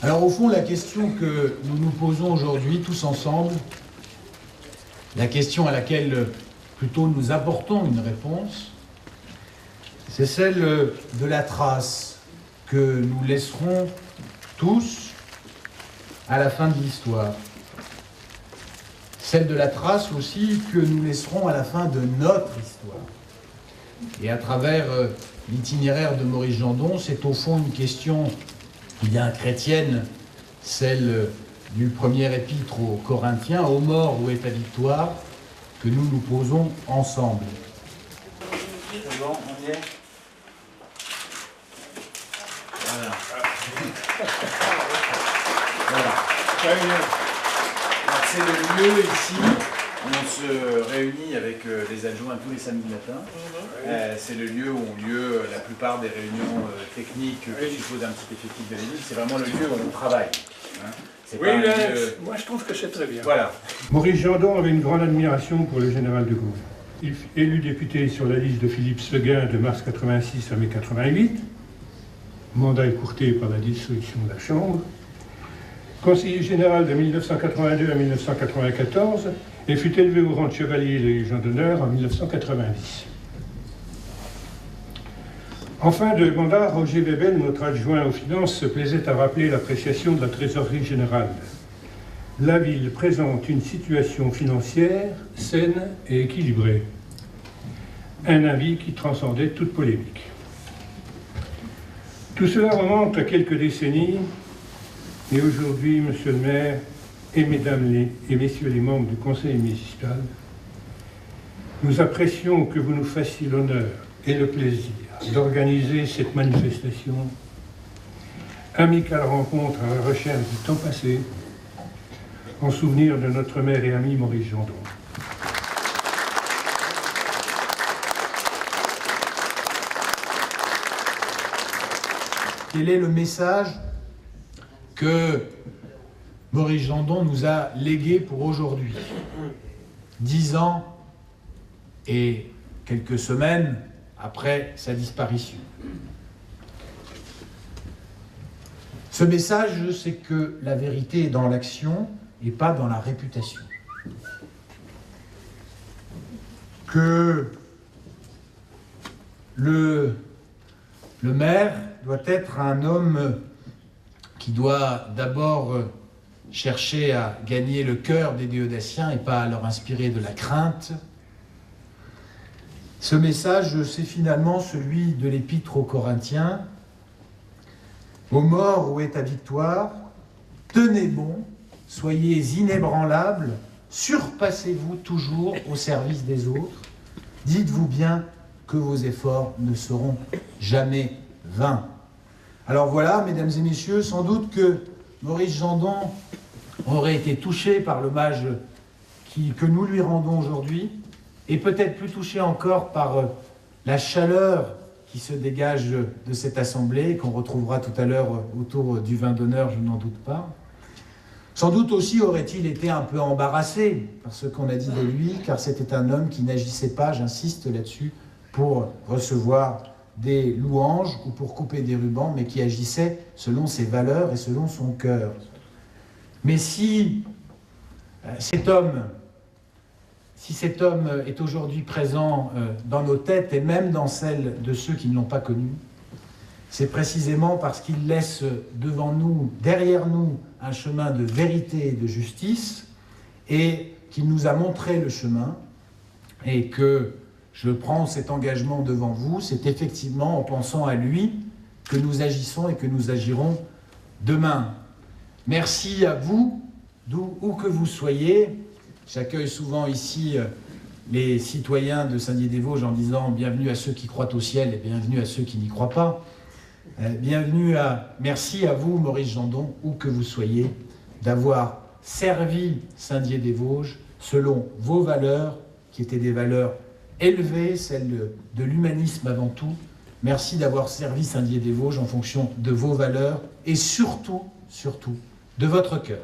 Alors au fond, la question que nous nous posons aujourd'hui tous ensemble, la question à laquelle plutôt nous apportons une réponse, c'est celle de la trace que nous laisserons tous à la fin de l'histoire. Celle de la trace aussi que nous laisserons à la fin de notre histoire. Et à travers l'itinéraire de Maurice Gendon, c'est au fond une question bien chrétienne, celle du premier épître aux Corinthiens, ô mort, où est ta victoire, que nous nous posons ensemble. C'est bon, on y est. Voilà. Voilà. Alors, c'est le lieu ici, on se réunit avec les adjoints tous les samedis matins. C'est le lieu où ont lieu la plupart des réunions techniques qui supposent un petit effectif de l'élite. C'est vraiment le lieu où on travaille. Hein. Oui, moi je trouve que c'est très bien. Voilà. Maurice Gendon avait une grande admiration pour le général de Gaulle. Il fut élu député sur la liste de Philippe Séguin de mars 86 à mai 88, mandat écourté par la dissolution de la Chambre, conseiller général de 1982 à 1994 et fut élevé au rang de chevalier de Légion d'honneur en 1990. En fin de mandat, Roger Webel, notre adjoint aux finances, se plaisait à rappeler l'appréciation de la trésorerie générale. La ville présente une situation financière saine et équilibrée. Un avis qui transcendait toute polémique. Tout cela remonte à quelques décennies, et aujourd'hui, monsieur le maire et mesdames et messieurs les membres du conseil municipal, nous apprécions que vous nous fassiez l'honneur et le plaisir d'organiser cette manifestation, amicale rencontre à la recherche du temps passé, en souvenir de notre maire et ami Maurice Gendon. Quel est le message que Maurice Gendon nous a légué pour aujourd'hui, 10 ans et quelques semaines après sa disparition? Ce message, c'est que la vérité est dans l'action et pas dans la réputation. Que le maire doit être un homme qui doit d'abord chercher à gagner le cœur des Déodaciens et pas à leur inspirer de la crainte. Ce message, c'est finalement celui de l'épître aux Corinthiens. Ô mort, où est ta victoire? Tenez bon, soyez inébranlables, surpassez-vous toujours au service des autres. Dites-vous bien que vos efforts ne seront jamais vains. Alors voilà, mesdames et messieurs, sans doute que Maurice Gendon aurait été touché par l'hommage que nous lui rendons aujourd'hui, et peut-être plus touché encore par la chaleur qui se dégage de cette assemblée, qu'on retrouvera tout à l'heure autour du vin d'honneur, je n'en doute pas. Sans doute aussi aurait-il été un peu embarrassé par ce qu'on a dit de lui, car c'était un homme qui n'agissait pas, j'insiste là-dessus, pour recevoir des louanges ou pour couper des rubans, mais qui agissait selon ses valeurs et selon son cœur. Mais si cet homme est aujourd'hui présent dans nos têtes et même dans celles de ceux qui ne l'ont pas connu, c'est précisément parce qu'il laisse devant nous, derrière nous, un chemin de vérité et de justice, et qu'il nous a montré le chemin, et que je prends cet engagement devant vous, c'est effectivement en pensant à lui que nous agissons et que nous agirons demain. Merci à vous, où que vous soyez. J'accueille souvent ici les citoyens de Saint-Dié-des-Vosges en disant « Bienvenue à ceux qui croient au ciel et bienvenue à ceux qui n'y croient pas ». Merci à vous, Maurice Gendon, où que vous soyez, d'avoir servi Saint-Dié-des-Vosges selon vos valeurs, qui étaient des valeurs élevées, celles de l'humanisme avant tout. Merci d'avoir servi Saint-Dié-des-Vosges en fonction de vos valeurs et surtout, de votre cœur.